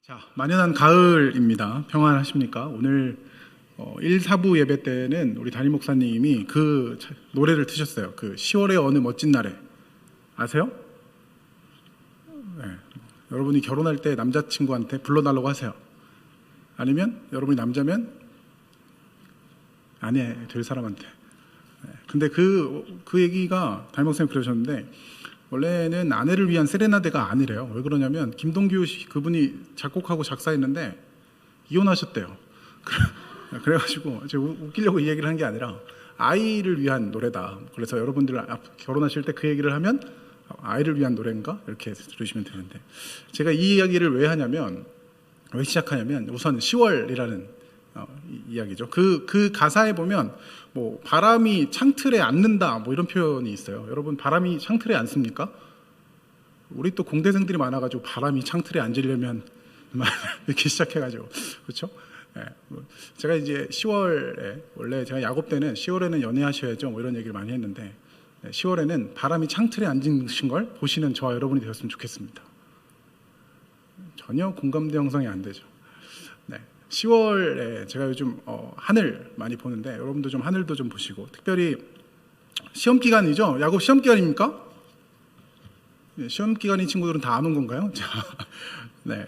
자, 만연한 가을입니다. 평안하십니까? 오늘 1, 4부 예배 때는 우리 담임 목사님이 그 노래를 트셨어요. 그 10월의 어느 멋진 날에. 아세요? 네. 여러분이 결혼할 때 남자친구한테 불러달라고 하세요. 아니면 여러분이 남자면 아내 될 사람한테. 네. 근데 그 얘기가 담임 목사님 그러셨는데, 원래는 아내를 위한 세레나데가 아니래요. 왜 그러냐면 김동규 씨 그분이 작곡하고 작사했는데 이혼하셨대요. 그래가지고 제가 웃기려고 이 얘기를 한 게 아니라 아이를 위한 노래다. 그래서 여러분들 결혼하실 때 그 얘기를 하면 아이를 위한 노래인가 이렇게 들으시면 되는데, 제가 이 이야기를 왜 하냐면, 왜 시작하냐면 우선 10월이라는 이야기죠. 그 가사에 보면 뭐 바람이 창틀에 앉는다 뭐 이런 표현이 있어요. 여러분, 바람이 창틀에 앉습니까? 우리 또 공대생들이 많아가지고 바람이 창틀에 앉으려면 이렇게 시작해가지고, 그렇죠? 네. 제가 이제 10월에, 원래 제가 야곱 때는 10월에는 연애하셔야죠 뭐 이런 얘기를 많이 했는데, 10월에는 바람이 창틀에 앉으신 걸 보시는 저와 여러분이 되었으면 좋겠습니다. 전혀 공감대 형성이 안 되죠. 네. 10월에 제가 요즘 하늘 많이 보는데, 여러분도 좀 하늘도 좀 보시고, 특별히 시험 기간이죠. 야곱 시험 기간입니까? 네, 시험 기간인 친구들은 다 안 온 건가요? 네.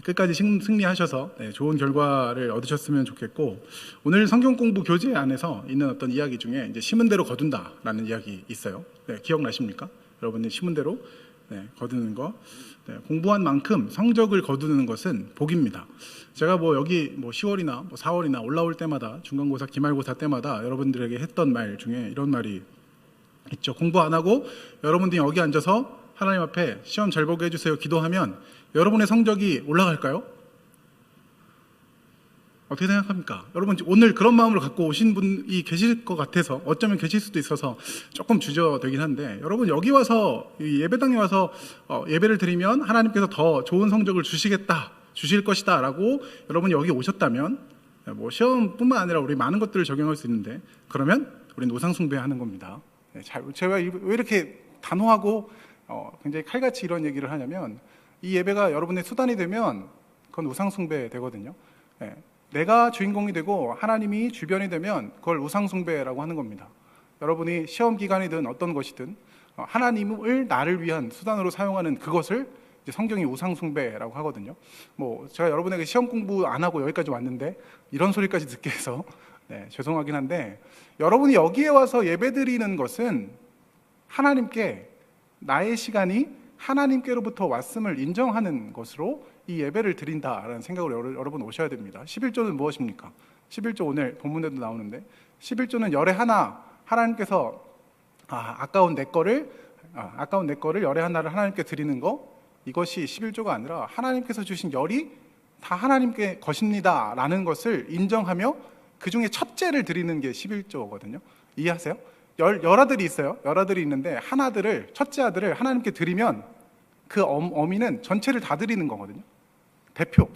끝까지 승리하셔서 좋은 결과를 얻으셨으면 좋겠고, 오늘 성경 공부 교재 안에서 있는 어떤 이야기 중에 이제 심은 대로 거둔다라는 이야기 있어요. 네, 기억나십니까? 여러분이 심은 대로 거두는 거. 공부한 만큼 성적을 거두는 것은 복입니다. 제가 여기 10월이나 4월이나 올라올 때마다, 중간고사, 기말고사 때마다 여러분들에게 했던 말 중에 이런 말이 있죠. 공부 안 하고 여러분들이 여기 앉아서 하나님 앞에 시험 잘 보게 해주세요 기도하면 여러분의 성적이 올라갈까요? 어떻게 생각합니까? 여러분, 오늘 그런 마음을 갖고 오신 분이 계실 것 같아서, 어쩌면 계실 수도 있어서 조금 주저되긴 한데, 여러분 여기 와서, 예배당에 와서 예배를 드리면 하나님께서 더 좋은 성적을 주실 것이다 라고 여러분이 여기 오셨다면, 시험뿐만 아니라 우리 많은 것들을 적용할 수 있는데, 그러면 우리는 우상숭배하는 겁니다. 제가 왜 이렇게 단호하고 굉장히 칼같이 이런 얘기를 하냐면, 이 예배가 여러분의 수단이 되면 그건 우상숭배 되거든요. 내가 주인공이 되고 하나님이 주변이 되면 그걸 우상숭배라고 하는 겁니다. 여러분이 시험 기간이든 어떤 것이든 하나님을 나를 위한 수단으로 사용하는 그것을 이제 성경이 우상숭배라고 하거든요. 제가 여러분에게 시험 공부 안 하고 여기까지 왔는데 이런 소리까지 듣게 해서 죄송하긴 한데, 여러분이 여기에 와서 예배드리는 것은 하나님께 나의 시간이 하나님께로부터 왔음을 인정하는 것으로 이 예배를 드린다라는 생각으로 여러분 오셔야 됩니다. 11조는 무엇입니까? 11조 오늘 본문에도 나오는데, 11조는 열의 하나, 하나님께서 아까운 내 거를 열의 하나를 하나님께 드리는 거, 이것이 11조가 아니라 하나님께서 주신 열이 다 하나님께 것입니다 라는 것을 인정하며 그 중에 첫째를 드리는 게 11조거든요. 이해하세요? 열아들이 있어요. 열아들이 있는데 첫째 아들을 하나님께 드리면 그 어미는 전체를 다 드리는 거거든요.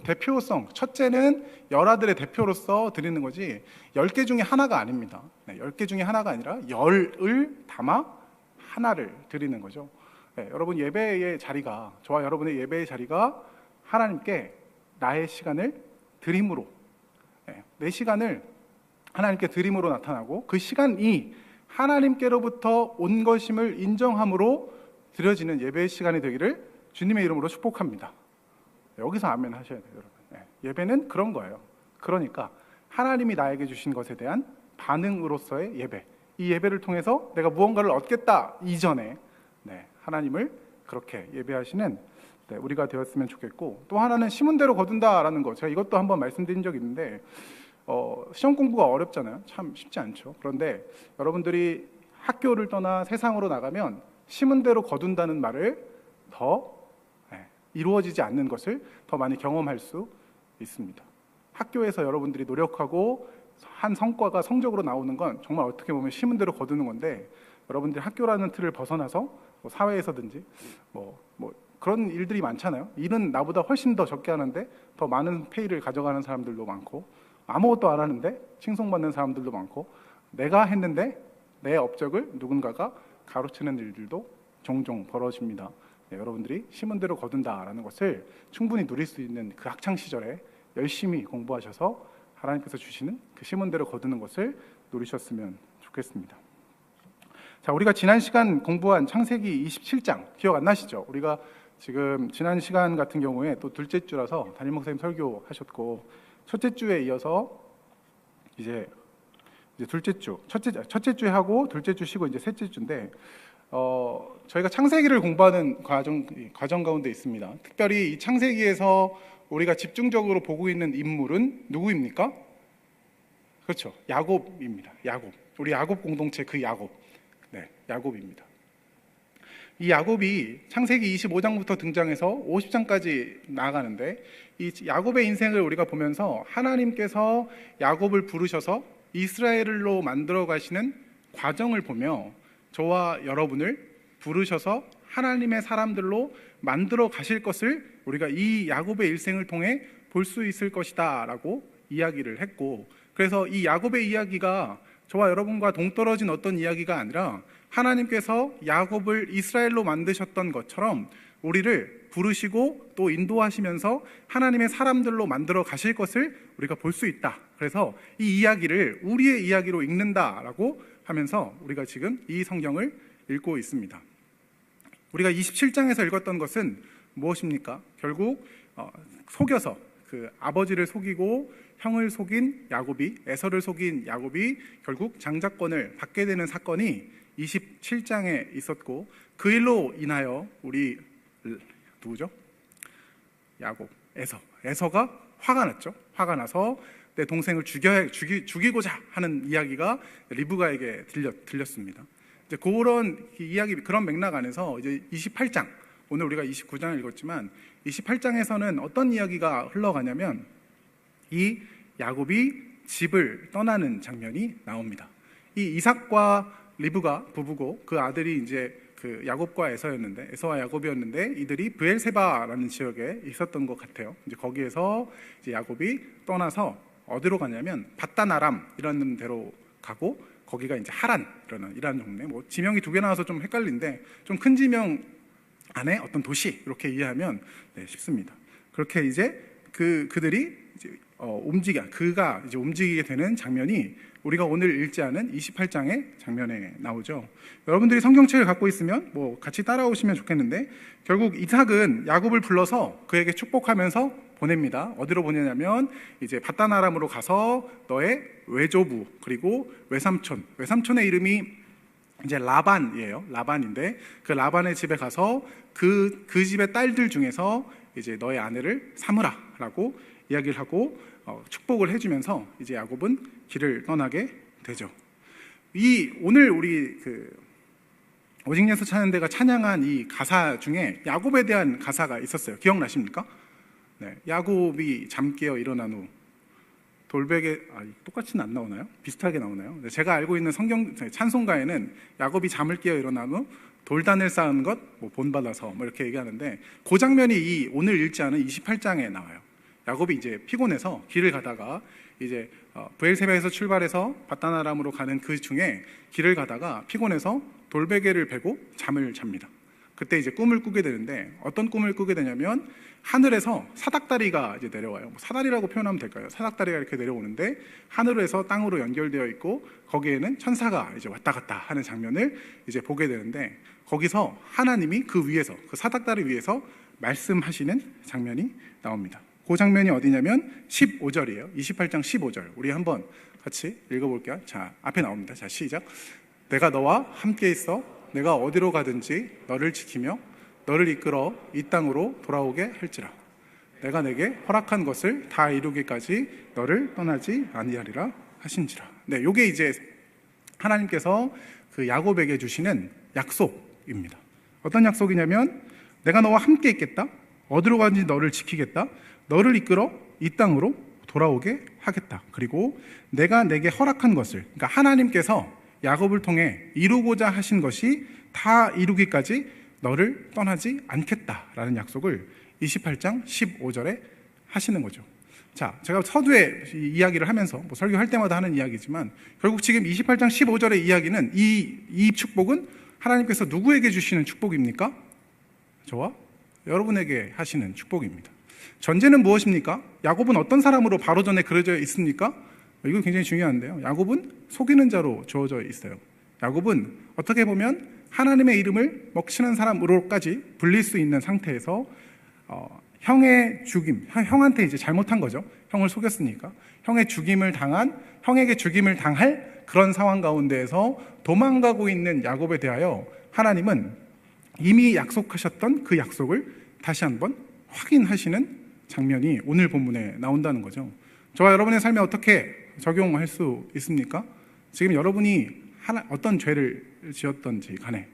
대표성, 첫째는 열아들의 대표로서 드리는 거지 10개 중에 하나가 아닙니다. 10개 중에 하나가 아니라 열을 담아 하나를 드리는 거죠. 여러분 예배의 자리가, 저와 여러분의 예배의 자리가 하나님께 나의 시간을 드림으로, 내 시간을 하나님께 드림으로 나타나고, 그 시간이 하나님께로부터 온 것임을 인정함으로 드려지는 예배의 시간이 되기를 주님의 이름으로 축복합니다. 여기서 아멘 하셔야 돼요, 여러분. 예배는 그런 거예요. 그러니까 하나님이 나에게 주신 것에 대한 반응으로서의 예배, 이 예배를 통해서 내가 무언가를 얻겠다 이전에 하나님을 그렇게 예배하시는 우리가 되었으면 좋겠고, 또 하나는 심은 대로 거둔다라는 거, 제가 이것도 한번 말씀드린 적이 있는데, 시험 공부가 어렵잖아요. 참 쉽지 않죠. 그런데 여러분들이 학교를 떠나 세상으로 나가면 심은 대로 거둔다는 말을 더 이루어지지 않는 것을 더 많이 경험할 수 있습니다. 학교에서 여러분들이 노력하고 한 성과가 성적으로 나오는 건 정말 어떻게 보면 심은 대로 거두는 건데, 여러분들이 학교라는 틀을 벗어나서 사회에서든지 그런 일들이 많잖아요. 일은 나보다 훨씬 더 적게 하는데 더 많은 페이를 가져가는 사람들도 많고, 아무것도 안 하는데 칭송받는 사람들도 많고, 내가 했는데 내 업적을 누군가가 가로채는 일들도 종종 벌어집니다. 여러분들이 심은 대로 거둔다라는 것을 충분히 누릴 수 있는 그 학창 시절에 열심히 공부하셔서 하나님께서 주시는 그 심은 대로 거두는 것을 누리셨으면 좋겠습니다. 자, 우리가 지난 시간 공부한 창세기 27장 기억 안 나시죠? 우리가 지금 지난 시간 같은 경우에 또 둘째 주라서 담임 목사님 설교하셨고, 첫째 주에 이어서 이제 둘째 주, 첫째 주에 하고 둘째 주 쉬고 이제 셋째 주인데, 저희가 창세기를 공부하는 과정 가운데 있습니다. 특별히 이 창세기에서 우리가 집중적으로 보고 있는 인물은 누구입니까? 그렇죠, 야곱입니다. 야곱, 우리 야곱 공동체 그 야곱, 네, 야곱입니다. 이 야곱이 창세기 25장부터 등장해서 50장까지 나아가는데, 이 야곱의 인생을 우리가 보면서 하나님께서 야곱을 부르셔서 이스라엘로 만들어 가시는 과정을 보며 저와 여러분을 부르셔서 하나님의 사람들로 만들어 가실 것을 우리가 이 야곱의 일생을 통해 볼 수 있을 것이다 라고 이야기를 했고, 그래서 이 야곱의 이야기가 저와 여러분과 동떨어진 어떤 이야기가 아니라 하나님께서 야곱을 이스라엘로 만드셨던 것처럼 우리를 부르시고 또 인도하시면서 하나님의 사람들로 만들어 가실 것을 우리가 볼 수 있다. 그래서 이 이야기를 우리의 이야기로 읽는다라고 하면서 우리가 지금 이 성경을 읽고 있습니다. 우리가 27장에서 읽었던 것은 무엇입니까? 결국 속여서 그 아버지를 속이고 형을 속인 야곱이, 에서를 속인 야곱이 결국 장자권을 받게 되는 사건이 27장에 있었고, 그 일로 인하여 우리 누구죠? 야곱, 에서가 화가 났죠. 화가 나서 내 동생을 죽이고자 하는 이야기가 리브가에게 들렸습니다. 이제 그런 이야기, 그런 맥락 안에서 이제 28장, 오늘 우리가 29장을 읽었지만 28장에서는 어떤 이야기가 흘러가냐면 이 야곱이 집을 떠나는 장면이 나옵니다. 이 이삭과 리브가 부부고 그 아들이 이제 그 야곱과 에서와 야곱이었는데, 이들이 브엘세바라는 지역에 있었던 것 같아요. 이제 거기에서 이제 야곱이 떠나서 어디로 가냐면 바다나람이라는 데로 가고, 거기가 이제 하란이라는 동네, 뭐 지명이 두 개 나와서 좀 헷갈린데 좀 큰 지명 안에 어떤 도시 이렇게 이해하면 쉽습니다. 그렇게 이제 그들이 이제 그가 이제 움직이게 되는 장면이 우리가 오늘 읽지 않은 28장의 장면에 나오죠. 여러분들이 성경책을 갖고 있으면 뭐 같이 따라오시면 좋겠는데, 결국 이삭은 야곱을 불러서 그에게 축복하면서 보냅니다. 어디로 보내냐면 이제 바다나람으로 가서 너의 외조부 그리고 외삼촌의 이름이 이제 라반이에요. 라반인데 그 라반의 집에 가서 그 집의 딸들 중에서 이제 너의 아내를 삼으라라고 이야기를 하고 축복을 해주면서 이제 야곱은 길을 떠나게 되죠. 오늘 우리 오직 예수 찾는 데가 찬양한 이 가사 중에 야곱에 대한 가사가 있었어요. 기억나십니까? 네, 야곱이 잠 깨어 일어난 후 돌베개, 똑같이는 안 나오나요? 비슷하게 나오나요? 네, 제가 알고 있는 성경 찬송가에는 야곱이 잠을 깨어 일어난 후 돌단을 쌓은 것 본받아서 뭐 이렇게 얘기하는데, 그 장면이 오늘 읽지 않은 28장에 나와요. 야곱이 이제 피곤해서 길을 가다가 이제 브엘세바에서 출발해서 바다나람으로 가는 그 중에 길을 가다가 피곤해서 돌베개를 베고 잠을 잡니다. 그때 이제 꿈을 꾸게 되는데, 어떤 꿈을 꾸게 되냐면 하늘에서 사닥다리가 이제 내려와요. 사다리라고 표현하면 될까요? 사닥다리가 이렇게 내려오는데 하늘에서 땅으로 연결되어 있고 거기에는 천사가 이제 왔다 갔다 하는 장면을 이제 보게 되는데, 거기서 하나님이 그 위에서, 그 사닥다리 위에서 말씀하시는 장면이 나옵니다. 그 장면이 어디냐면 15절이에요. 28장 15절. 우리 한번 같이 읽어볼게요. 자, 앞에 나옵니다. 자, 시작. 내가 너와 함께 있어 내가 어디로 가든지 너를 지키며 너를 이끌어 이 땅으로 돌아오게 할지라. 내가 내게 허락한 것을 다 이루기까지 너를 떠나지 아니하리라 하신지라. 네, 요게 이제 하나님께서 그 야곱에게 주시는 약속입니다. 어떤 약속이냐면 내가 너와 함께 있겠다. 어디로 가든지 너를 지키겠다. 너를 이끌어 이 땅으로 돌아오게 하겠다. 그리고 내가 내게 허락한 것을, 그러니까 하나님께서 야곱을 통해 이루고자 하신 것이 다 이루기까지 너를 떠나지 않겠다라는 약속을 28장 15절에 하시는 거죠. 자, 제가 서두에 이야기를 하면서 설교할 때마다 하는 이야기지만 결국 지금 28장 15절의 이야기는 이 축복은 하나님께서 누구에게 주시는 축복입니까? 저와 여러분에게 하시는 축복입니다. 전제는 무엇입니까? 야곱은 어떤 사람으로 바로 전에 그려져 있습니까? 이거 굉장히 중요한데요. 야곱은 속이는 자로 주어져 있어요. 야곱은 어떻게 보면 하나님의 이름을 먹히는 사람으로까지 불릴 수 있는 상태에서 형의 죽임, 형한테 이제 잘못한 거죠. 형을 속였으니까. 형에게 죽임을 당할 그런 상황 가운데에서 도망가고 있는 야곱에 대하여 하나님은 이미 약속하셨던 그 약속을 다시 한번 확인하시는 장면이 오늘 본문에 나온다는 거죠. 저와 여러분의 삶에 어떻게 적용할 수 있습니까? 지금 여러분이 어떤 죄를 지었던지 간에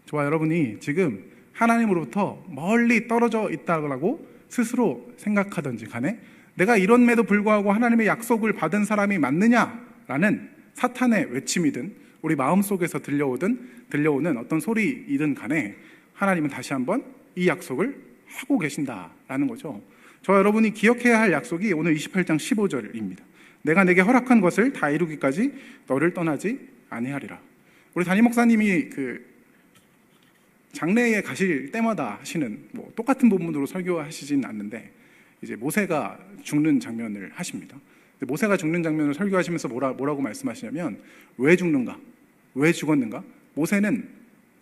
저와 여러분이 지금 하나님으로부터 멀리 떨어져 있다고 스스로 생각하던지 간에 내가 이런에도 불구하고 하나님의 약속을 받은 사람이 맞느냐라는 사탄의 외침이든 우리 마음속에서 들려오는 어떤 소리이든 간에 하나님은 다시 한번 이 약속을 하고 계신다라는 거죠. 저와 여러분이 기억해야 할 약속이 오늘 28장 15절입니다. 내가 내게 허락한 것을 다 이루기까지 너를 떠나지 아니하리라. 우리 담임 목사님이 장례에 가실 때마다 하시는 똑같은 본문으로 설교하시진 않는데 이제 모세가 죽는 장면을 하십니다. 모세가 죽는 장면을 설교하시면서 뭐라고 말씀하시냐면 왜 죽는가? 왜 죽었는가? 모세는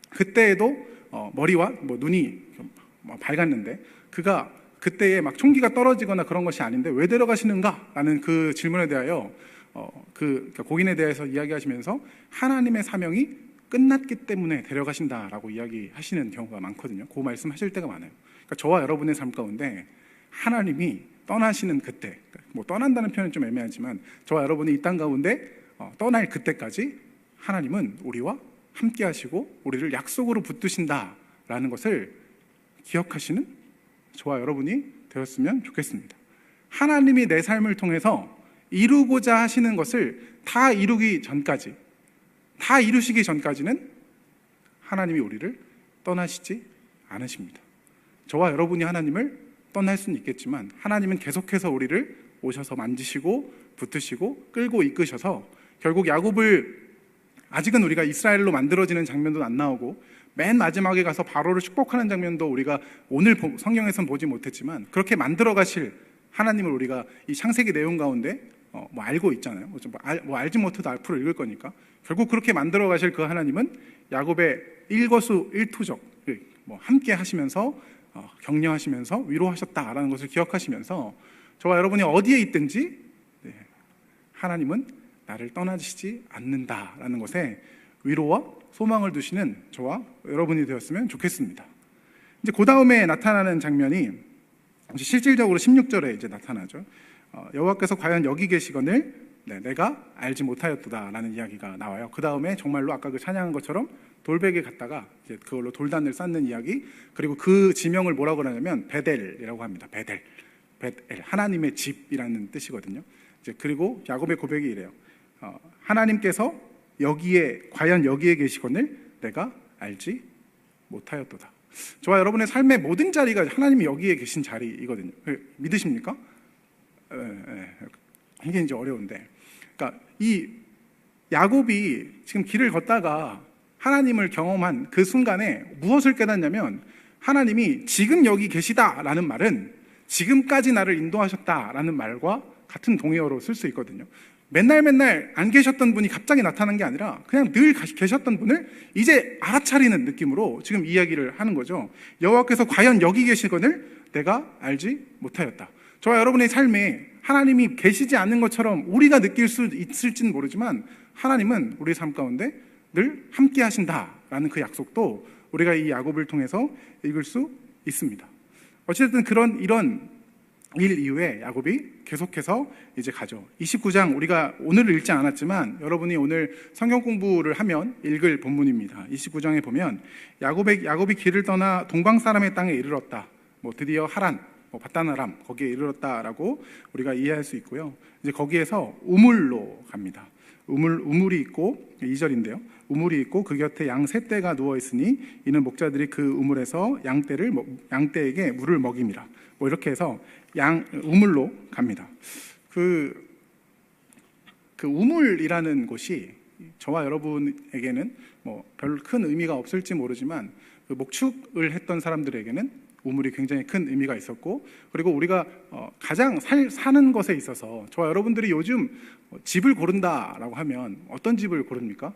그때에도 머리와 눈이 밝았는데 그가 그때에 막 총기가 떨어지거나 그런 것이 아닌데 왜 데려가시는가? 라는 그 질문에 대하여 그러니까 고인에 대해서 이야기하시면서 하나님의 사명이 끝났기 때문에 데려가신다라고 이야기하시는 경우가 많거든요. 그 말씀하실 때가 많아요. 그러니까 저와 여러분의 삶 가운데 하나님이 떠나시는 그때, 떠난다는 표현은 좀 애매하지만 저와 여러분이 이 땅 가운데 떠날 그때까지 하나님은 우리와 함께 하시고 우리를 약속으로 붙드신다라는 것을 기억하시는 저와 여러분이 되었으면 좋겠습니다. 하나님이 내 삶을 통해서 이루고자 하시는 것을 다 이루시기 전까지는 하나님이 우리를 떠나시지 않으십니다. 저와 여러분이 하나님을 떠날 수는 있겠지만 하나님은 계속해서 우리를 오셔서 만지시고 붙드시고 끌고 이끄셔서 결국 야곱을 아직은 우리가 이스라엘로 만들어지는 장면도 안 나오고 맨 마지막에 가서 바로를 축복하는 장면도 우리가 오늘 성경에서는 보지 못했지만 그렇게 만들어 가실 하나님을 우리가 이 창세기 내용 가운데 알고 있잖아요. 알지 못해도 앞으로 읽을 거니까 결국 그렇게 만들어 가실 그 하나님은 야곱의 일거수일투족 함께 하시면서 격려하시면서 위로하셨다라는 것을 기억하시면서 저와 여러분이 어디에 있든지 하나님은 나를 떠나시지 않는다라는 것에 위로와 소망을 두시는 저와 여러분이 되었으면 좋겠습니다. 이제 그 다음에 나타나는 장면이 실질적으로 16절에 이제 나타나죠. 여호와께서 과연 여기 계시거늘 내가 알지 못하였도다라는 이야기가 나와요. 그 다음에 정말로 아까 그 찬양한 것처럼 돌베개 갔다가 이제 그걸로 돌단을 쌓는 이야기, 그리고 그 지명을 뭐라고 하냐면 베델이라고 합니다. 베델, 하나님의 집이라는 뜻이거든요. 이제 그리고 야곱의 고백이 이래요. 하나님께서 과연 여기에 계시거늘 내가 알지 못하였도다. 저와 여러분의 삶의 모든 자리가 하나님이 여기에 계신 자리이거든요. 믿으십니까? 이게 이제 어려운데, 그러니까 이 야곱이 지금 길을 걷다가 하나님을 경험한 그 순간에 무엇을 깨닫냐면 하나님이 지금 여기 계시다라는 말은 지금까지 나를 인도하셨다라는 말과 같은 동의어로 쓸 수 있거든요. 맨날 안 계셨던 분이 갑자기 나타난 게 아니라 그냥 늘 계셨던 분을 이제 알아차리는 느낌으로 지금 이야기를 하는 거죠. 여호와께서 과연 여기 계시거늘 내가 알지 못하였다. 저와 여러분의 삶에 하나님이 계시지 않는 것처럼 우리가 느낄 수 있을지는 모르지만 하나님은 우리 삶 가운데 늘 함께 하신다라는 그 약속도 우리가 이 야곱을 통해서 읽을 수 있습니다. 어쨌든 이런 일 이후에 야곱이 계속해서 이제 가죠. 29장 우리가 오늘 읽지 않았지만 여러분이 오늘 성경 공부를 하면 읽을 본문입니다. 29장에 보면 야곱이 길을 떠나 동방 사람의 땅에 이르렀다. 드디어 하란, 바다나람 거기에 이르렀다라고 우리가 이해할 수 있고요. 이제 거기에서 우물로 갑니다. 우물이 있고 2절인데요. 우물이 있고 그 곁에 양 세 떼가 누워 있으니 이는 목자들이 그 우물에서 양떼에게 물을 먹임이라. 이렇게 해서 우물로 갑니다. 그 우물이라는 곳이 저와 여러분에게는 별로 큰 의미가 없을지 모르지만 그 목축을 했던 사람들에게는 우물이 굉장히 큰 의미가 있었고, 그리고 우리가 가장 사는 것에 있어서 저와 여러분들이 요즘 집을 고른다라고 하면 어떤 집을 고릅니까?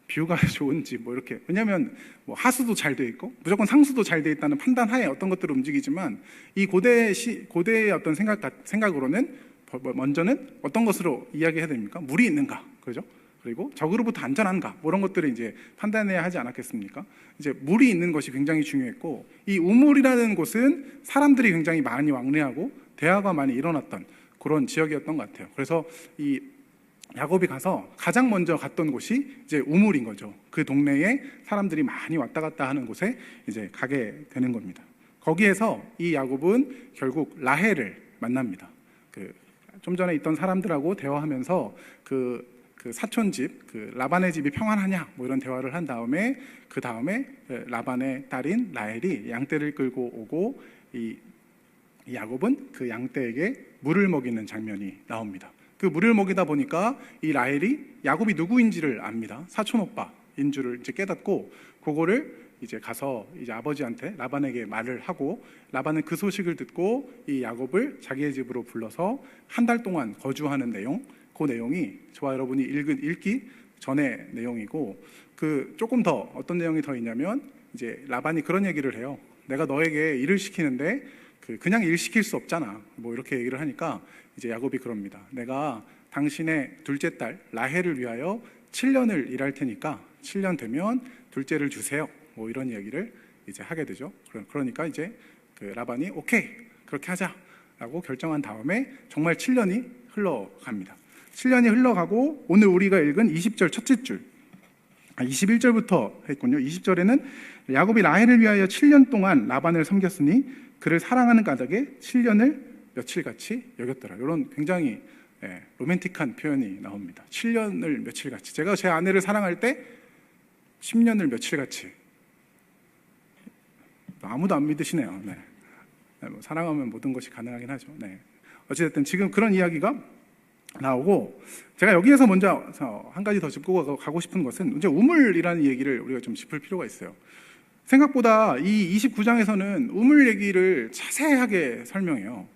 뷰가 좋은 집, 뭐 이렇게. 왜냐하면 뭐 하수도 잘 돼 있고 무조건 상수도 잘 돼 있다는 판단하에 어떤 것들을 움직이지만, 이 고대의 어떤 생각으로는 먼저는 어떤 것으로 이야기해야 됩니까? 물이 있는가, 그죠? 그리고 적으로부터 안전한가, 뭐 이런 것들을 이제 판단해야 하지 않았겠습니까? 이제 물이 있는 것이 굉장히 중요했고, 이 우물이라는 곳은 사람들이 굉장히 많이 왕래하고 대화가 많이 일어났던 그런 지역이었던 것 같아요. 그래서 이 야곱이 가서 가장 먼저 갔던 곳이 이제 우물인 거죠. 그 동네에 사람들이 많이 왔다 갔다 하는 곳에 이제 가게 되는 겁니다. 거기에서 이 야곱은 결국 라헬을 만납니다. 좀 전에 있던 사람들하고 대화하면서 그 사촌 집, 그 라반의 집이 평안하냐, 뭐 이런 대화를 한 다음에, 그 다음에 라반의 딸인 라헬이 양떼를 끌고 오고, 이 야곱은 그 양떼에게 물을 먹이는 장면이 나옵니다. 그 물을 먹이다 보니까 이 라헬이 야곱이 누구인지를 압니다. 사촌 오빠인 줄을 이제 깨닫고, 그거를 이제 가서 이제 아버지한테, 라반에게 말을 하고, 라반은 그 소식을 듣고 이 야곱을 자기의 집으로 불러서 한 달 동안 거주하는 내용, 그 내용이 저와 여러분이 읽기 전의 내용이고, 그 조금 더 어떤 내용이 더 있냐면, 이제 라반이 그런 얘기를 해요. 내가 너에게 일을 시키는데 그냥 일 시킬 수 없잖아, 뭐 이렇게 얘기를 하니까 이제 야곱이 그럽니다. 내가 당신의 둘째 딸 라헬을 위하여 7년을 일할 테니까 7년 되면 둘째를 주세요, 뭐 이런 얘기를 이제 하게 되죠. 그러니까 이제 그 라반이 오케이, 그렇게 하자라고 결정한 다음에 정말 7년이 흘러갑니다. 7년이 흘러가고, 오늘 우리가 읽은 20절 첫째 줄, 21절부터 했군요. 20절에는 야곱이 라헬을 위하여 7년 동안 라반을 섬겼으니 그를 사랑하는 까닭에 7년을 며칠같이 여겼더라. 이런 굉장히 로맨틱한 표현이 나옵니다. 7년을 며칠같이. 제가 제 아내를 사랑할 때 10년을 며칠같이. 아무도 안 믿으시네요. 네. 뭐 사랑하면 모든 것이 가능하긴 하죠. 네. 어찌됐든 지금 그런 이야기가 나오고, 제가 여기에서 먼저 한 가지 더 짚고 가고 싶은 것은 이제 우물이라는 얘기를 우리가 좀 짚을 필요가 있어요. 생각보다 이 29장에서는 우물 얘기를 자세하게 설명해요.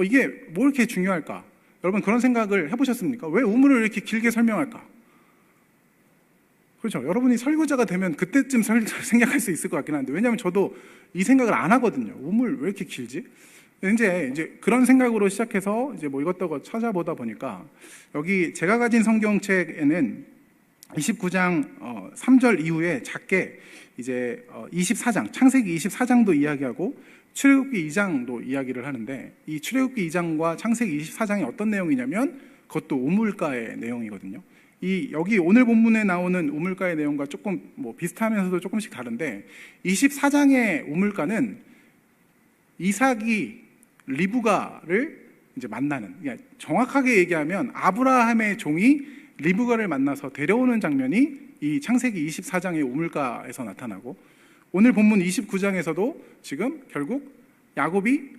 이게 뭐 이렇게 중요할까? 여러분 그런 생각을 해보셨습니까? 왜 우물을 이렇게 길게 설명할까? 그렇죠. 여러분이 설교자가 되면 그때쯤 생각할 수 있을 것 같긴 한데, 왜냐하면 저도 이 생각을 안 하거든요. 우물 왜 이렇게 길지? 이제 그런 생각으로 시작해서 이제 뭐 이것저것 찾아보다 보니까, 여기 제가 가진 성경책에는 29장 3절 이후에 작게 이제 24장, 창세기 24장도 이야기하고 출애굽기 2장도 이야기를 하는데, 이 출애굽기 2장과 창세기 24장이 어떤 내용이냐면 그것도 우물가의 내용이거든요. 여기 오늘 본문에 나오는 우물가의 내용과 조금 뭐 비슷하면서도 조금씩 다른데, 24장의 우물가는 이삭이 리브가를 이제 만나는, 그러니까 정확하게 얘기하면 아브라함의 종이 리브가를 만나서 데려오는 장면이 이 창세기 24장의 우물가에서 나타나고, 오늘 본문 29장에서도 지금 결국 야곱이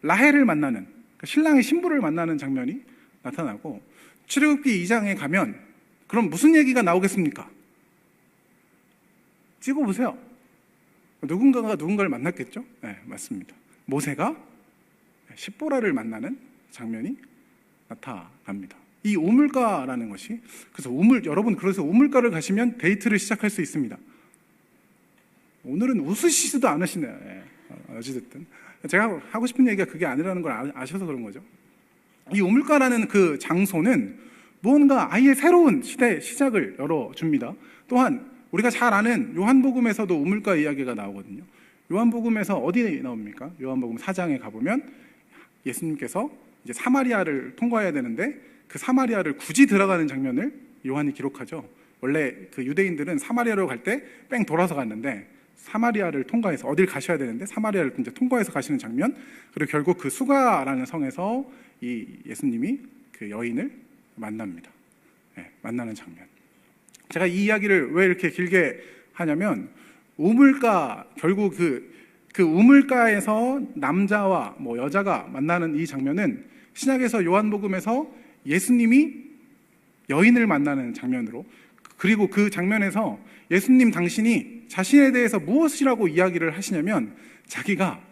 라헬을 만나는, 그러니까 신랑의 신부를 만나는 장면이 나타나고, 출애굽기 2장에 가면 그럼 무슨 얘기가 나오겠습니까? 찍어보세요. 누군가가 누군가를 만났겠죠? 네, 맞습니다. 모세가 십보라를 만나는 장면이 나타납니다. 이 우물가라는 것이, 그래서 여러분 그래서 우물가를 가시면 데이트를 시작할 수 있습니다. 오늘은 웃으시지도 않으시네요. 네, 어찌됐든 제가 하고 싶은 얘기가 그게 아니라는 걸 아셔서 그런 거죠. 이 우물가라는 그 장소는 무언가 아예 새로운 시작을 열어줍니다. 또한 우리가 잘 아는 요한복음에서도 우물가 이야기가 나오거든요. 요한복음에서 어디 나옵니까? 요한복음 4장에 가보면 예수님께서 이제 사마리아를 통과해야 되는데 그 사마리아를 굳이 들어가는 장면을 요한이 기록하죠. 원래 그 유대인들은 사마리아로 갈 때 뺑 돌아서 갔는데, 사마리아를 통과해서 어딜 가셔야 되는데 사마리아를 이제 통과해서 가시는 장면, 그리고 결국 그 수가라는 성에서 이 예수님이 그 여인을 만납니다. 네, 만나는 장면. 제가 이 이야기를 왜 이렇게 길게 하냐면, 우물가, 결국 그 우물가에서 남자와 뭐 여자가 만나는 이 장면은 신약에서 요한복음에서 예수님이 여인을 만나는 장면으로, 그리고 그 장면에서 예수님 당신이 자신에 대해서 무엇이라고 이야기를 하시냐면 자기가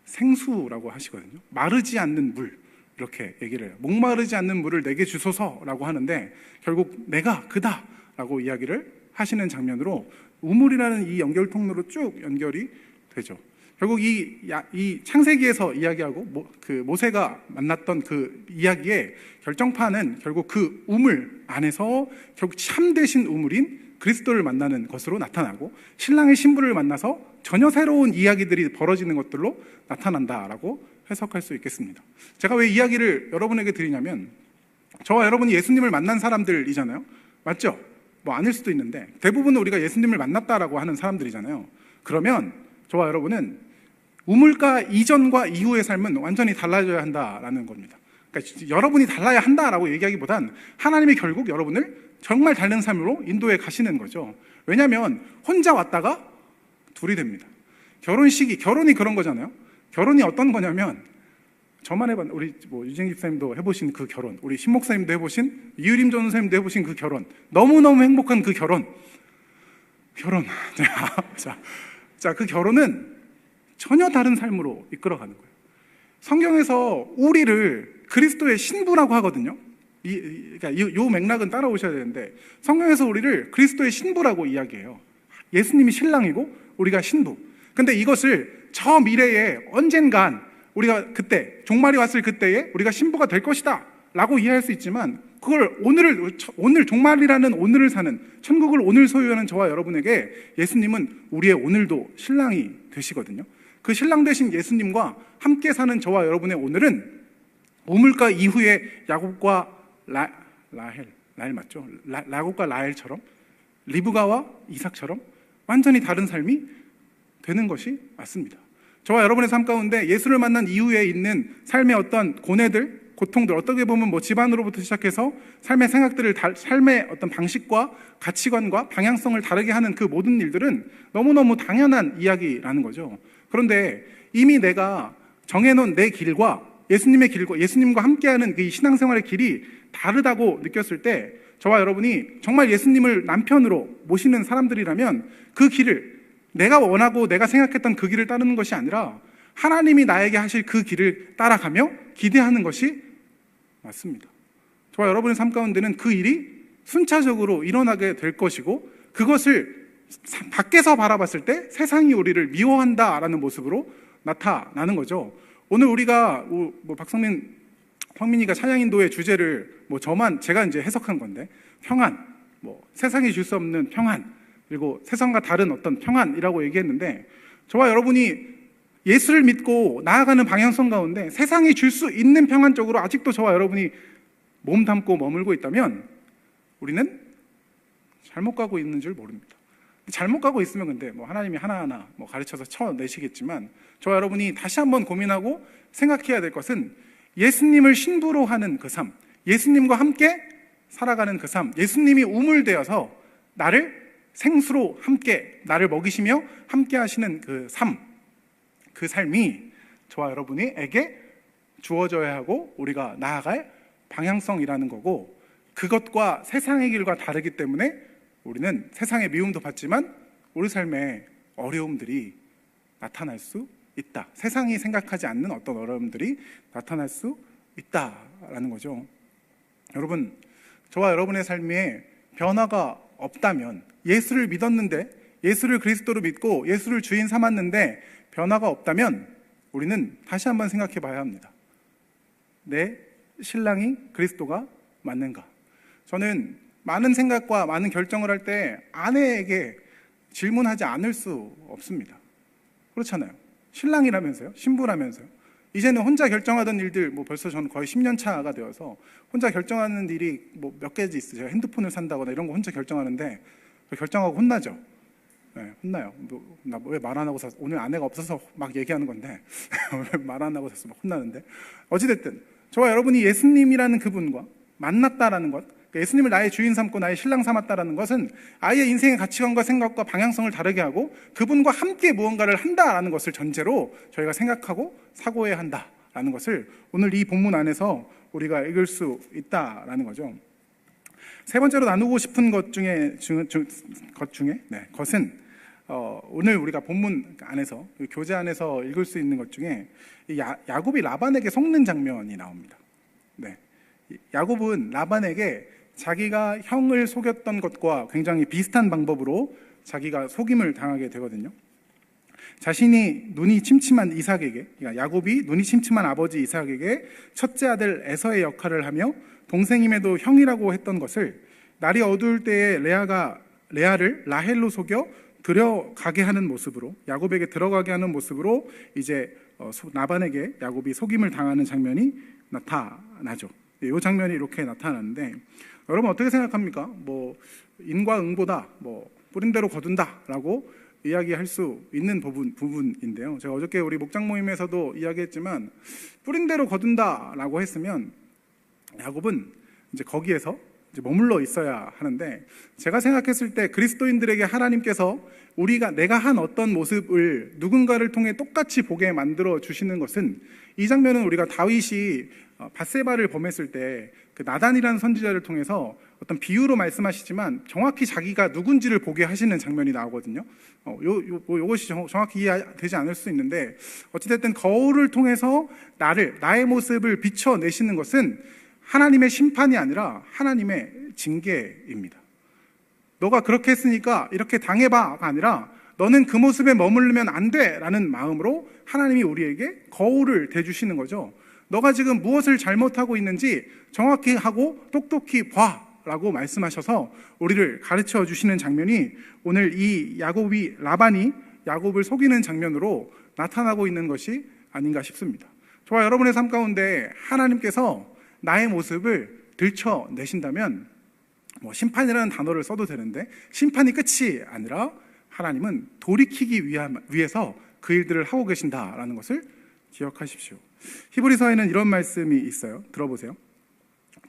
생수라고 하시거든요. 마르지 않는 물, 이렇게 얘기를 해요. 목마르지 않는 물을 내게 주소서라고 하는데 결국 내가 그다라고 이야기를 하시는 장면으로 우물이라는 이 연결 통로로 쭉 연결이 되죠. 결국 이 창세기에서 이야기하고 모세가 만났던 그 이야기의 결정판은 결국 그 우물 안에서 결국 참되신 우물인 그리스도를 만나는 것으로 나타나고 신랑의 신부를 만나서 전혀 새로운 이야기들이 벌어지는 것들로 나타난다라고 해석할 수 있겠습니다. 제가 왜 이야기를 여러분에게 드리냐면 저와 여러분이 예수님을 만난 사람들이잖아요. 맞죠? 뭐 아닐 수도 있는데 대부분은 우리가 예수님을 만났다라고 하는 사람들이잖아요. 그러면 저와 여러분은 우물가 이전과 이후의 삶은 완전히 달라져야 한다라는 겁니다. 그러니까 여러분이 달라야 한다라고 얘기하기보단 하나님이 결국 여러분을 정말 다른 삶으로 인도해 가시는 거죠. 왜냐하면 혼자 왔다가 둘이 됩니다. 결혼이 그런 거잖아요. 결혼이 어떤 거냐면 저만 해봤, 우리 유진 집사님도 해보신 그 결혼, 우리 신 목사님도 해보신, 이유림 전사님도 해보신 그 결혼, 너무너무 행복한 그 결혼. 자, 그 결혼은 전혀 다른 삶으로 이끌어가는 거예요. 성경에서 우리를 그리스도의 신부라고 하거든요. 그러니까 이 맥락은 따라오셔야 되는데 성경에서 우리를 그리스도의 신부라고 이야기해요. 예수님이 신랑이고 우리가 신부. 근데 이것을 저 미래에 언젠간 우리가 그때 종말이 왔을 그때에 우리가 신부가 될 것이다 라고 이해할 수 있지만 그걸 오늘 종말이라는 오늘을 사는 천국을 오늘 소유하는 저와 여러분에게 예수님은 우리의 오늘도 신랑이 되시거든요. 그 신랑 되신 예수님과 함께 사는 저와 여러분의 오늘은 우물가 이후에 야곱과 라헬 맞죠? 야곱과 라헬처럼 리브가와 이삭처럼 완전히 다른 삶이 되는 것이 맞습니다. 저와 여러분의 삶 가운데 예수를 만난 이후에 있는 삶의 어떤 고뇌들, 고통들, 어떻게 보면 집안으로부터 시작해서 삶의 생각들을, 삶의 어떤 방식과 가치관과 방향성을 다르게 하는 그 모든 일들은 너무너무 당연한 이야기라는 거죠. 그런데 이미 내가 정해놓은 내 길과 예수님의 길과 예수님과 함께하는 그 신앙생활의 길이 다르다고 느꼈을 때 저와 여러분이 정말 예수님을 남편으로 모시는 사람들이라면 그 길을 내가 원하고 내가 생각했던 그 길을 따르는 것이 아니라 하나님이 나에게 하실 그 길을 따라가며 기대하는 것이 맞습니다. 저와 여러분의 삶 가운데는 그 일이 순차적으로 일어나게 될 것이고 그것을 밖에서 바라봤을 때 세상이 우리를 미워한다라는 모습으로 나타나는 거죠. 오늘 우리가 박성민, 황민이가 찬양인도의 주제를 제가 이제 해석한 건데 평안, 세상이 줄 수 없는 평안, 그리고 세상과 다른 어떤 평안이라고 얘기했는데 저와 여러분이 예수를 믿고 나아가는 방향성 가운데 세상이 줄 수 있는 평안 쪽으로 아직도 저와 여러분이 몸담고 머물고 있다면 우리는 잘못 가고 있는 줄 모릅니다. 잘못 가고 있으면 근데 하나님이 하나하나 가르쳐서 쳐내시겠지만 저와 여러분이 다시 한번 고민하고 생각해야 될 것은 예수님을 신부로 하는 그 삶, 예수님과 함께 살아가는 그 삶, 예수님이 우물되어서 나를 생수로 함께 나를 먹이시며 함께 하시는 그 삶, 그 삶이 저와 여러분에게 주어져야 하고 우리가 나아갈 방향성이라는 거고 그것과 세상의 길과 다르기 때문에 우리는 세상의 미움도 받지만 우리 삶에 어려움들이 나타날 수 있다. 세상이 생각하지 않는 어떤 어려움들이 나타날 수 있다라는 거죠. 여러분, 저와 여러분의 삶에 변화가 없다면 예수를 믿었는데 예수를 그리스도로 믿고 예수를 주인 삼았는데 변화가 없다면 우리는 다시 한번 생각해 봐야 합니다. 내 신랑이 그리스도가 맞는가? 저는 많은 생각과 많은 결정을 할 때 아내에게 질문하지 않을 수 없습니다. 그렇잖아요. 신랑이라면서요, 신부라면서요. 이제는 혼자 결정하던 일들 벌써 저는 거의 10년 차가 되어서 혼자 결정하는 일이 몇 개지 있어요. 핸드폰을 산다거나 이런 거 혼자 결정하는데 결정하고 혼나죠. 네, 혼나요. 나 왜 말 안 하고 샀어? 오늘 아내가 없어서 막 얘기하는 건데 왜 말 안 하고 샀어? 막 혼나는데 어찌됐든 저와 여러분이 예수님이라는 그분과 만났다라는 것, 예수님을 나의 주인 삼고 나의 신랑 삼았다라는 것은 아예 인생의 가치관과 생각과 방향성을 다르게 하고 그분과 함께 무언가를 한다라는 것을 전제로 저희가 생각하고 사고해야 한다라는 것을 오늘 이 본문 안에서 우리가 읽을 수 있다라는 거죠. 세 번째로 나누고 싶은 것은 오늘 우리가 본문 안에서, 교재 안에서 읽을 수 있는 것 중에 야곱이 라반에게 속는 장면이 나옵니다. 네. 야곱은 라반에게 자기가 형을 속였던 것과 굉장히 비슷한 방법으로 자기가 속임을 당하게 되거든요. 자신이 눈이 침침한 이삭에게, 그러니까 야곱이 눈이 침침한 아버지 이삭에게 첫째 아들 에서의 역할을 하며 동생임에도 형이라고 했던 것을 날이 어두울 때에 레아를 라헬로 속여 들어가게 하는 모습으로, 야곱에게 들어가게 하는 모습으로 이제 라반에게 야곱이 속임을 당하는 장면이 나타나죠. 이 장면이 이렇게 나타나는데, 여러분 어떻게 생각합니까? 인과 응보다, 뿌린 대로 거둔다라고 이야기할 수 있는 부분인데요. 제가 어저께 우리 목장 모임에서도 이야기했지만, 뿌린 대로 거둔다라고 했으면 야곱은 이제 거기에서 이제 머물러 있어야 하는데, 제가 생각했을 때 그리스도인들에게 하나님께서 내가 한 어떤 모습을 누군가를 통해 똑같이 보게 만들어 주시는 것은, 이 장면은 우리가 다윗이 밧세바를 범했을 때 그 나단이라는 선지자를 통해서 어떤 비유로 말씀하시지만 정확히 자기가 누군지를 보게 하시는 장면이 나오거든요. 요것이 정확히 이해되지 않을 수 있는데, 어찌됐든 거울을 통해서 나의 모습을 비춰내시는 것은 하나님의 심판이 아니라 하나님의 징계입니다. 너가 그렇게 했으니까 이렇게 당해봐가 아니라 너는 그 모습에 머무르면 안 돼 라는 마음으로 하나님이 우리에게 거울을 대주시는 거죠. 너가 지금 무엇을 잘못하고 있는지 정확히 하고 똑똑히 봐 라고 말씀하셔서 우리를 가르쳐 주시는 장면이 오늘 이 라반이 야곱을 속이는 장면으로 나타나고 있는 것이 아닌가 싶습니다. 저와 여러분의 삶 가운데 하나님께서 나의 모습을 들춰내신다면, 심판이라는 단어를 써도 되는데, 심판이 끝이 아니라 하나님은 돌이키기 위해서 그 일들을 하고 계신다라는 것을 기억하십시오. 히브리서에는 이런 말씀이 있어요. 들어보세요.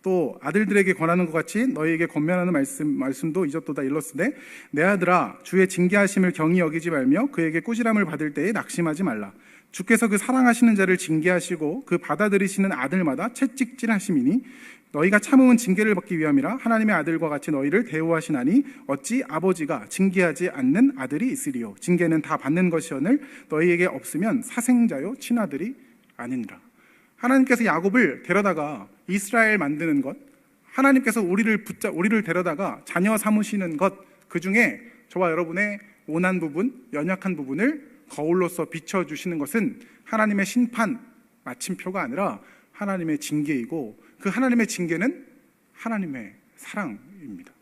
또 아들들에게 권하는 것 같이 너희에게 권면하는 말씀도 잊었도다. 일렀으되 내 아들아, 주의 징계하심을 경히 여기지 말며 그에게 꾸지람을 받을 때에 낙심하지 말라. 주께서 그 사랑하시는 자를 징계하시고 그 받아들이시는 아들마다 채찍질하심이니 너희가 참음은 징계를 받기 위함이라. 하나님의 아들과 같이 너희를 대우하시나니 어찌 아버지가 징계하지 않는 아들이 있으리요. 징계는 다 받는 것이오늘 너희에게 없으면 사생자요 친아들이 아니니라. 하나님께서 야곱을 데려다가 이스라엘 만드는 것, 하나님께서 우리를 데려다가 자녀 삼으시는 것, 그 중에 저와 여러분의 온한 부분, 연약한 부분을 거울로서 비춰주시는 것은 하나님의 심판 마침표가 아니라 하나님의 징계이고, 그 하나님의 징계는 하나님의 사랑입니다.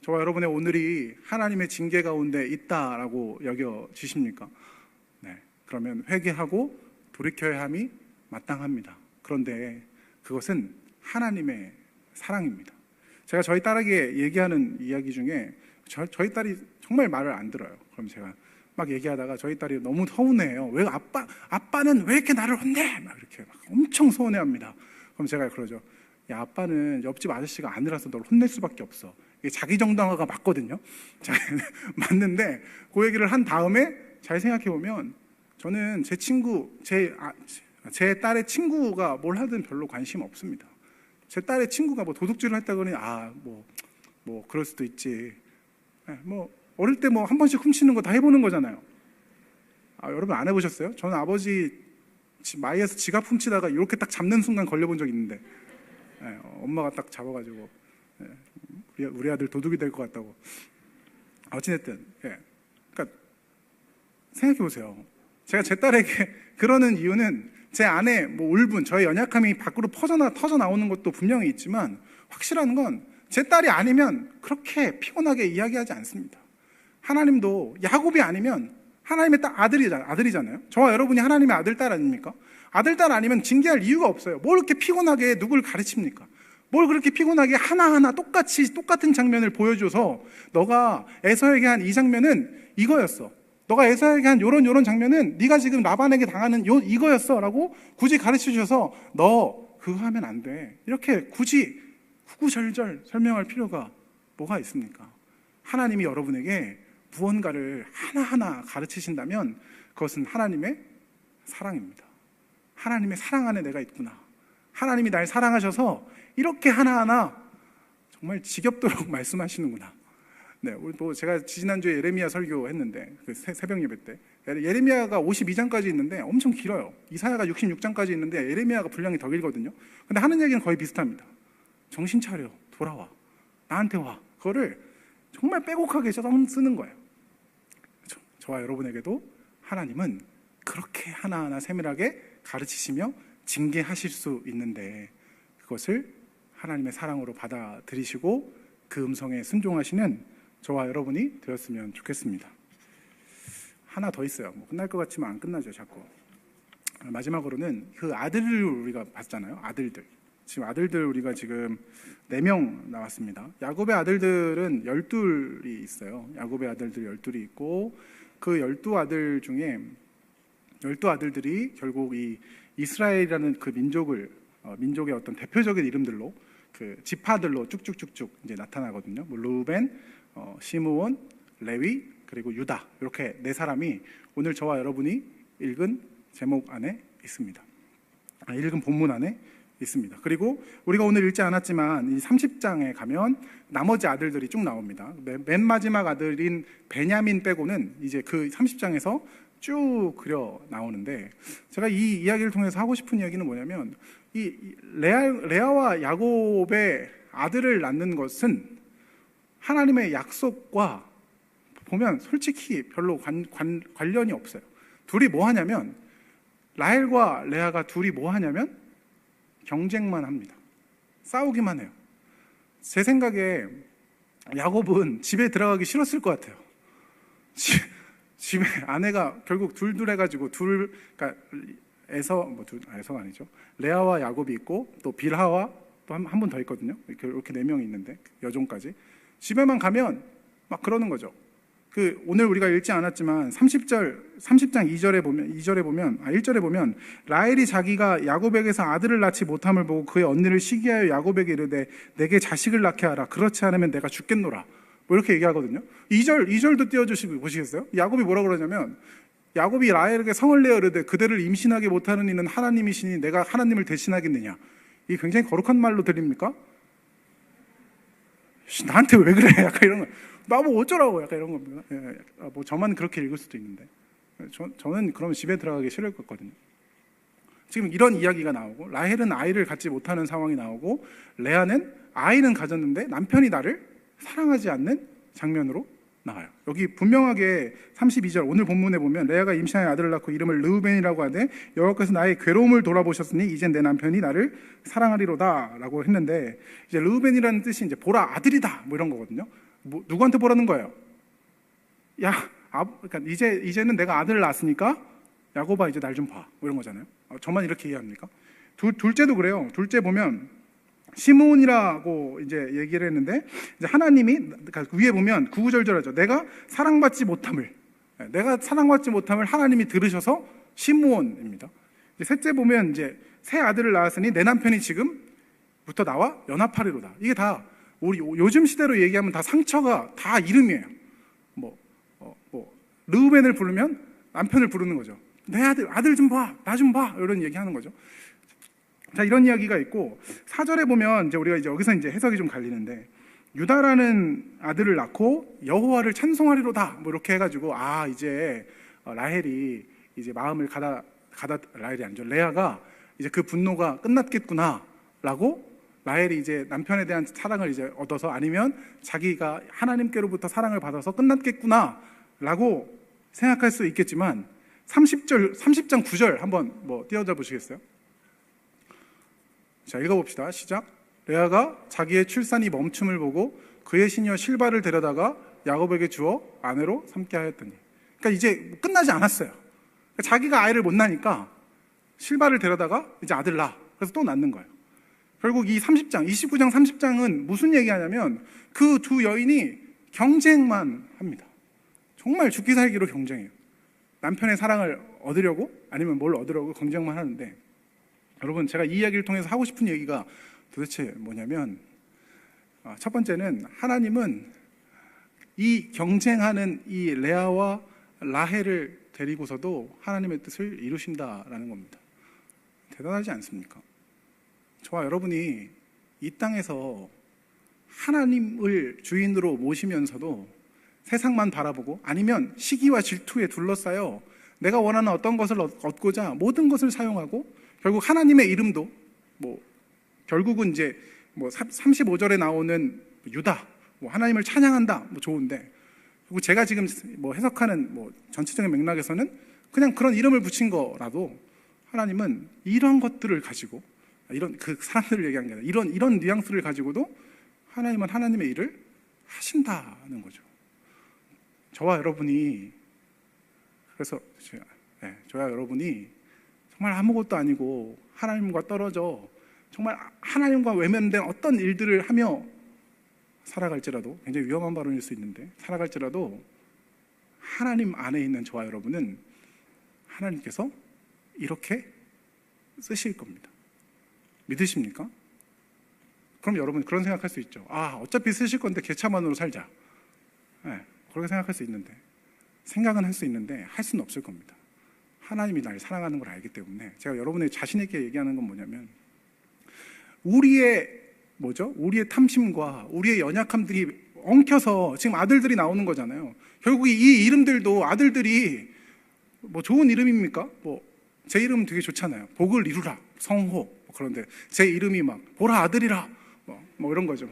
저와 여러분의 오늘이 하나님의 징계 가운데 있다라고 여겨지십니까? 네, 그러면 회개하고 돌이켜야 함이 마땅합니다. 그런데 그것은 하나님의 사랑입니다. 제가 저희 딸에게 얘기하는 이야기 중에 저희 딸이 정말 말을 안 들어요. 그럼 제가 막 얘기하다가 저희 딸이 너무 서운해해요. 왜 아빠는 왜 이렇게 나를 혼내? 막 이렇게 막 엄청 서운해합니다. 그럼 제가 그러죠. 야, 아빠는 옆집 아저씨가 아니라서 널 혼낼 수밖에 없어. 이게 자기 정당화가 맞거든요. 맞는데 그 얘기를 한 다음에 잘 생각해 보면, 저는 제 친구, 제 딸의 친구가 뭘 하든 별로 관심 없습니다. 제 딸의 친구가 도둑질을 했다거니 그럴 수도 있지. 어릴 때 한 번씩 훔치는 거 다 해보는 거잖아요. 여러분 안 해보셨어요? 저는 아버지 마이에서 지갑 훔치다가 이렇게 딱 잡는 순간 걸려본 적 있는데, 엄마가 딱 잡아가지고 우리 아들 도둑이 될 것 같다고. 어찌됐든, 그러니까 생각해 보세요. 제가 제 딸에게 그러는 이유는 제 안에 울분, 저의 연약함이 밖으로 터져 나오는 것도 분명히 있지만, 확실한 건 제 딸이 아니면 그렇게 피곤하게 이야기하지 않습니다. 하나님도 야곱이 아니면 하나님의 아들이잖아요. 저와 여러분이 하나님의 아들, 딸 아닙니까? 아들, 딸 아니면 징계할 이유가 없어요. 뭘 그렇게 피곤하게 누굴 가르칩니까? 뭘 그렇게 피곤하게 하나하나 똑같은 장면을 보여줘서, 너가 에서에게 한 이 장면은 이거였어, 너가 에서에게 한 요런 장면은 네가 지금 라반에게 당하는 이거였어 라고 굳이 가르쳐 주셔서 너 그거 하면 안 돼, 이렇게 굳이 구구절절 설명할 필요가 뭐가 있습니까? 하나님이 여러분에게 무언가를 하나하나 가르치신다면 그것은 하나님의 사랑입니다. 하나님의 사랑 안에 내가 있구나, 하나님이 날 사랑하셔서 이렇게 하나하나 정말 지겹도록 말씀하시는구나. 네, 우리 또 제가 지난주에 예레미야 설교했는데 그 새벽 예배 때 예레미야가 52장까지 있는데 엄청 길어요. 이사야가 66장까지 있는데 예레미야가 분량이 더 길거든요. 근데 하는 얘기는 거의 비슷합니다. 정신 차려, 돌아와, 나한테 와. 그거를 정말 빼곡하게 쓰는 거예요. 저와 여러분에게도 하나님은 그렇게 하나하나 세밀하게 가르치시며 징계하실 수 있는데 그것을 하나님의 사랑으로 받아들이시고 그 음성에 순종하시는 저와 여러분이 되었으면 좋겠습니다. 하나 더 있어요. 뭐 끝날 것 같지만 안 끝나죠, 자꾸. 마지막으로는 그 아들을 우리가 봤잖아요. 아들들. 지금 아들들 우리가 지금 4명 나왔습니다. 야곱의 아들들은 12이 있어요. 야곱의 아들들 12이 있고 그 12아들 중에 12아들들이 결국 이 이스라엘이라는 그 민족의 어떤 대표적인 이름들로 그 지파들로 쭉쭉쭉쭉 이제 나타나거든요. 뭐 루벤, 시므온, 레위 그리고 유다 이렇게 4사람이 오늘 저와 여러분이 읽은 제목 안에 있습니다. 읽은 본문 안에 있습니다. 그리고 우리가 오늘 읽지 않았지만 이 30장에 가면 나머지 아들들이 쭉 나옵니다. 맨 마지막 아들인 베냐민 빼고는 이제 그 30장에서 쭉 그려 나오는데 제가 이 이야기를 통해서 하고 싶은 이야기는 뭐냐면 이 레아와 야곱의 아들을 낳는 것은 하나님의 약속과 보면 솔직히 별로 관련이 없어요. 둘이 뭐 하냐면 라헬과 레아가 둘이 뭐 하냐면 경쟁만 합니다. 싸우기만 해요. 제 생각에 야곱은 집에 들어가기 싫었을 것 같아요. 집에 아내가 결국 둘 해가지고 그러니까 에서가 아니죠. 레아와 야곱이 있고 또 빌하와 또 한 분 더 있거든요. 이렇게 4명이 있는데 여종까지 집에만 가면 막 그러는 거죠. 그 오늘 우리가 읽지 않았지만 30장 1절에 보면 라헬이 자기가 야곱에게서 아들을 낳지 못함을 보고 그의 언니를 시기하여 야곱에게 이르되 내게 자식을 낳게 하라. 그렇지 않으면 내가 죽겠노라. 뭐 이렇게 얘기하거든요. 2절도 띄워주시고 보시겠어요? 야곱이 뭐라 그러냐면 야곱이 라헬에게 성을 내어 이르되 그대를 임신하게 못하는 이는 하나님이시니 내가 하나님을 대신하겠느냐. 이게 굉장히 거룩한 말로 들립니까? 나한테 왜 그래? 약간 이런 거. 나뭐 어쩌라고? 약간 이런 겁니다. 뭐 저만 그렇게 읽을 수도 있는데 저는 그러면 집에 들어가기 싫을 것 같거든요. 지금 이런 이야기가 나오고 라헬은 아이를 갖지 못하는 상황이 나오고 레아는 아이는 가졌는데 남편이 나를 사랑하지 않는 장면으로 나와요. 여기 분명하게 32절 오늘 본문에 보면 레아가 임신하여 아들을 낳고 이름을 르우벤이라고 하되 여호와께서 나의 괴로움을 돌아보셨으니 이젠 내 남편이 나를 사랑하리로다 라고 했는데 이제 르우벤이라는 뜻이 이제 보라 아들이다 뭐 이런 거거든요. 뭐, 누구한테 보라는 거예요? 그러니까 이제는 내가 아들을 낳았으니까 야곱아 이제 날 좀 봐. 뭐 이런 거잖아요. 저만 이렇게 이해합니까? 둘째도 그래요. 둘째 보면 시므온이라고 이제 얘기를 했는데 이제 하나님이 그러니까 위에 보면 9절절하죠. 내가 사랑받지 못함을 하나님이 들으셔서 시므온입니다. 셋째 보면 이제 새 아들을 낳았으니 내 남편이 지금부터 나와 연합하리로다. 이게 다 우리 요즘 시대로 얘기하면 다 상처가 다 이름이에요. 르우벤을 부르면 남편을 부르는 거죠. 내 아들 좀 봐, 나 좀 봐, 이런 얘기하는 거죠. 자, 이런 이야기가 있고 4절에 보면 이제 우리가 이제 여기서 이제 해석이 좀 갈리는데 유다라는 아들을 낳고 여호와를 찬송하리로다. 뭐 이렇게 해가지고 이제 라헬이 이제 마음을 라헬이 아니죠. 레아가 이제 그 분노가 끝났겠구나라고. 라헬이 이제 남편에 대한 사랑을 이제 얻어서 아니면 자기가 하나님께로부터 사랑을 받아서 끝났겠구나라고 생각할 수 있겠지만 30장 9절 한번 뭐 띄워줘 보시겠어요? 자, 읽어봅시다. 시작. 레아가 자기의 출산이 멈춤을 보고 그의 시녀 실바를 데려다가 야곱에게 주어 아내로 삼게 하였더니. 그러니까 이제 끝나지 않았어요. 그러니까 자기가 아이를 못 낳으니까 실바를 데려다가 이제 아들 낳아. 그래서 또 낳는 거예요. 결국 이 29장 30장은 무슨 얘기하냐면 그 두 여인이 경쟁만 합니다. 정말 죽기 살기로 경쟁해요. 남편의 사랑을 얻으려고 아니면 뭘 얻으려고 경쟁만 하는데 여러분 제가 이 이야기를 통해서 하고 싶은 얘기가 도대체 뭐냐면 첫 번째는 하나님은 이 경쟁하는 이 레아와 라헬을 데리고서도 하나님의 뜻을 이루신다라는 겁니다. 대단하지 않습니까? 저와 여러분이 이 땅에서 하나님을 주인으로 모시면서도 세상만 바라보고 아니면 시기와 질투에 둘러싸여 내가 원하는 어떤 것을 얻고자 모든 것을 사용하고 결국 하나님의 이름도 결국은 이제 35절에 나오는 유다 하나님을 찬양한다 좋은데 그리고 제가 지금 해석하는 전체적인 맥락에서는 그냥 그런 이름을 붙인 거라도 하나님은 이런 것들을 가지고 이런 그 사람들을 얘기한 게 아니라 이런 뉘앙스를 가지고도 하나님은 하나님의 일을 하신다는 거죠. 저와 여러분이 정말 아무것도 아니고 하나님과 떨어져 정말 하나님과 외면된 어떤 일들을 하며 살아갈지라도 굉장히 위험한 발언일 수 있는데 살아갈지라도 하나님 안에 있는 저와 여러분은 하나님께서 이렇게 쓰실 겁니다. 믿으십니까? 그럼 여러분 그런 생각할 수 있죠. 어차피 쓰실 건데 개차만으로 살자. 그렇게 생각할 수 있는데 생각은 할 수 있는데 할 수는 없을 겁니다. 하나님이 날 사랑하는 걸 알기 때문에 제가 여러분의 자신에게 얘기하는 건 뭐냐면 우리의 탐심과 우리의 연약함들이 엉켜서 지금 아들들이 나오는 거잖아요. 결국 이 이름들도 아들들이 좋은 이름입니까? 제 이름 되게 좋잖아요. 복을 이루라, 성호. 그런데 제 이름이 보라 아들이라, 이런 거죠.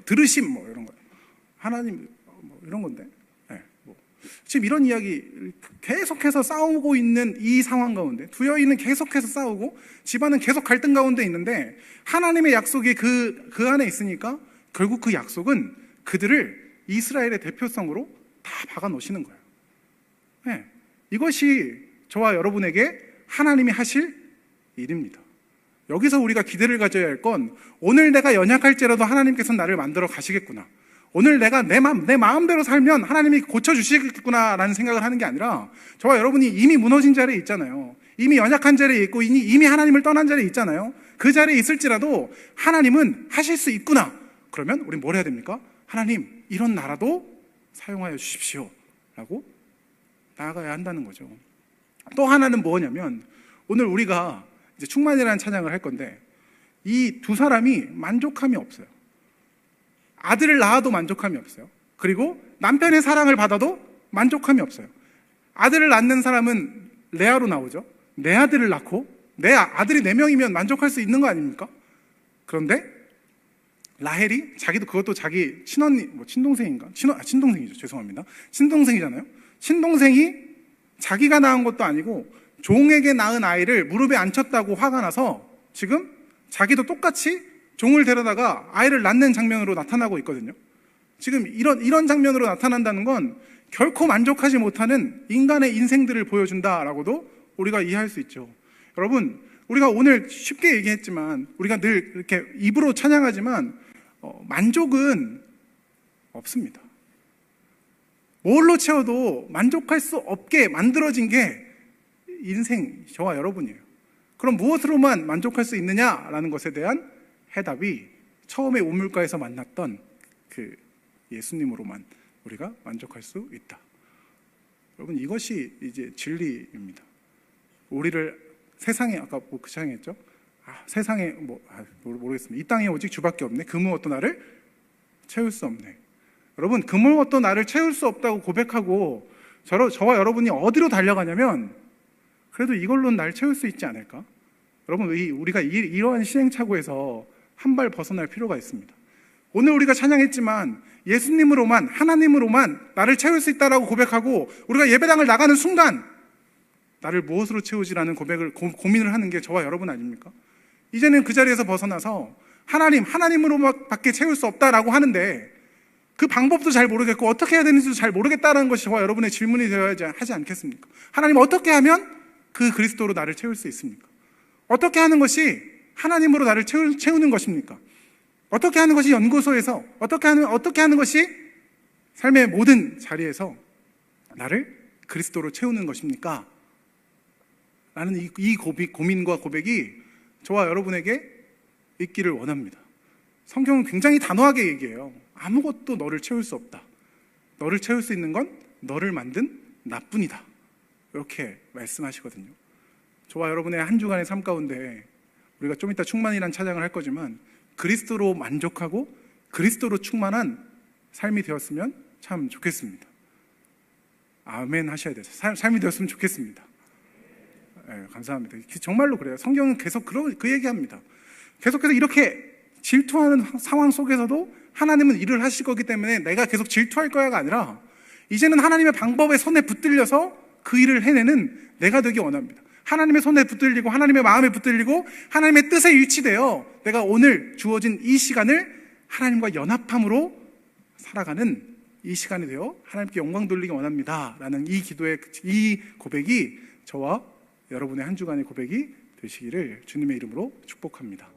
들으심, 이런 거. 하나님, 이런 건데. 지금 이런 이야기 계속해서 싸우고 있는 이 상황 가운데 두 여인은 계속해서 싸우고 집안은 계속 갈등 가운데 있는데 하나님의 약속이 그 안에 있으니까 결국 그 약속은 그들을 이스라엘의 대표성으로 다 박아 놓으시는 거예요. 이것이 저와 여러분에게 하나님이 하실 일입니다. 여기서 우리가 기대를 가져야 할 건 오늘 내가 연약할지라도 하나님께서 나를 만들어 가시겠구나. 오늘 내가 내 마음대로 살면 하나님이 고쳐주시겠구나라는 생각을 하는 게 아니라 저와 여러분이 이미 무너진 자리에 있잖아요. 이미 연약한 자리에 있고 이미 하나님을 떠난 자리에 있잖아요. 그 자리에 있을지라도 하나님은 하실 수 있구나. 그러면 우린 뭘 해야 됩니까? 하나님 이런 나라도 사용하여 주십시오 라고 나아가야 한다는 거죠. 또 하나는 뭐냐면 오늘 우리가 이제 충만이라는 찬양을 할 건데 이 두 사람이 만족함이 없어요. 아들을 낳아도 만족함이 없어요. 그리고 남편의 사랑을 받아도 만족함이 없어요. 아들을 낳는 사람은 레아로 나오죠. 내 아들을 낳고 내 아들이 4명이면 만족할 수 있는 거 아닙니까? 그런데 라헬이 그것도 자기 친언니 친동생인가? 친동생이죠. 죄송합니다. 친동생이잖아요. 친동생이 자기가 낳은 것도 아니고 종에게 낳은 아이를 무릎에 앉혔다고 화가 나서 지금 자기도 똑같이 종을 데려다가 아이를 낳는 장면으로 나타나고 있거든요. 지금 이런 장면으로 나타난다는 건 결코 만족하지 못하는 인간의 인생들을 보여준다라고도 우리가 이해할 수 있죠. 여러분, 우리가 오늘 쉽게 얘기했지만 우리가 늘 이렇게 입으로 찬양하지만 만족은 없습니다. 뭘로 채워도 만족할 수 없게 만들어진 게 인생, 저와 여러분이에요. 그럼 무엇으로만 만족할 수 있느냐라는 것에 대한 해답이 처음에 우물가에서 만났던 그 예수님으로만 우리가 만족할 수 있다. 여러분 이것이 이제 진리입니다. 우리를 세상에 아까 그 찬양했죠? 세상에 모르겠습니다. 이 땅에 오직 주밖에 없네. 그 무엇도 나를 채울 수 없네. 여러분 그 무엇도 나를 채울 수 없다고 고백하고 저와 여러분이 어디로 달려가냐면 그래도 이걸로는 날 채울 수 있지 않을까? 여러분 우리가 이러한 시행착오에서 한 발 벗어날 필요가 있습니다. 오늘 우리가 찬양했지만 예수님으로만 하나님으로만 나를 채울 수 있다라고 고백하고 우리가 예배당을 나가는 순간 나를 무엇으로 채우지라는 고민을 하는 게 저와 여러분 아닙니까? 이제는 그 자리에서 벗어나서 하나님으로밖에 채울 수 없다라고 하는데 그 방법도 잘 모르겠고 어떻게 해야 되는지도 잘 모르겠다라는 것이 저와 여러분의 질문이 되어야 하지 않겠습니까? 하나님 어떻게 하면 그 그리스도로 나를 채울 수 있습니까? 어떻게 하는 것이 하나님으로 나를 채우는 것입니까? 어떻게 하는 것이 연구소에서 어떻게 하는 것이 삶의 모든 자리에서 나를 그리스도로 채우는 것입니까? 라는 이 고민과 고백이 저와 여러분에게 있기를 원합니다. 성경은 굉장히 단호하게 얘기해요. 아무것도 너를 채울 수 없다. 너를 채울 수 있는 건 너를 만든 나뿐이다. 이렇게 말씀하시거든요. 저와 여러분의 한 주간의 삶 가운데 우리가 좀 이따 충만이란 찬양을 할 거지만 그리스도로 만족하고 그리스도로 충만한 삶이 되었으면 참 좋겠습니다. 아멘 하셔야 돼요. 삶이 되었으면 좋겠습니다. 네, 감사합니다. 정말로 그래요. 성경은 계속 그 얘기합니다. 계속해서 이렇게 질투하는 상황 속에서도 하나님은 일을 하실 거기 때문에 내가 계속 질투할 거야가 아니라 이제는 하나님의 방법에 손에 붙들려서 그 일을 해내는 내가 되기 원합니다. 하나님의 손에 붙들리고 하나님의 마음에 붙들리고 하나님의 뜻에 일치되어 내가 오늘 주어진 이 시간을 하나님과 연합함으로 살아가는 이 시간이 되어 하나님께 영광 돌리기 원합니다 라는 이 고백이 저와 여러분의 한 주간의 고백이 되시기를 주님의 이름으로 축복합니다.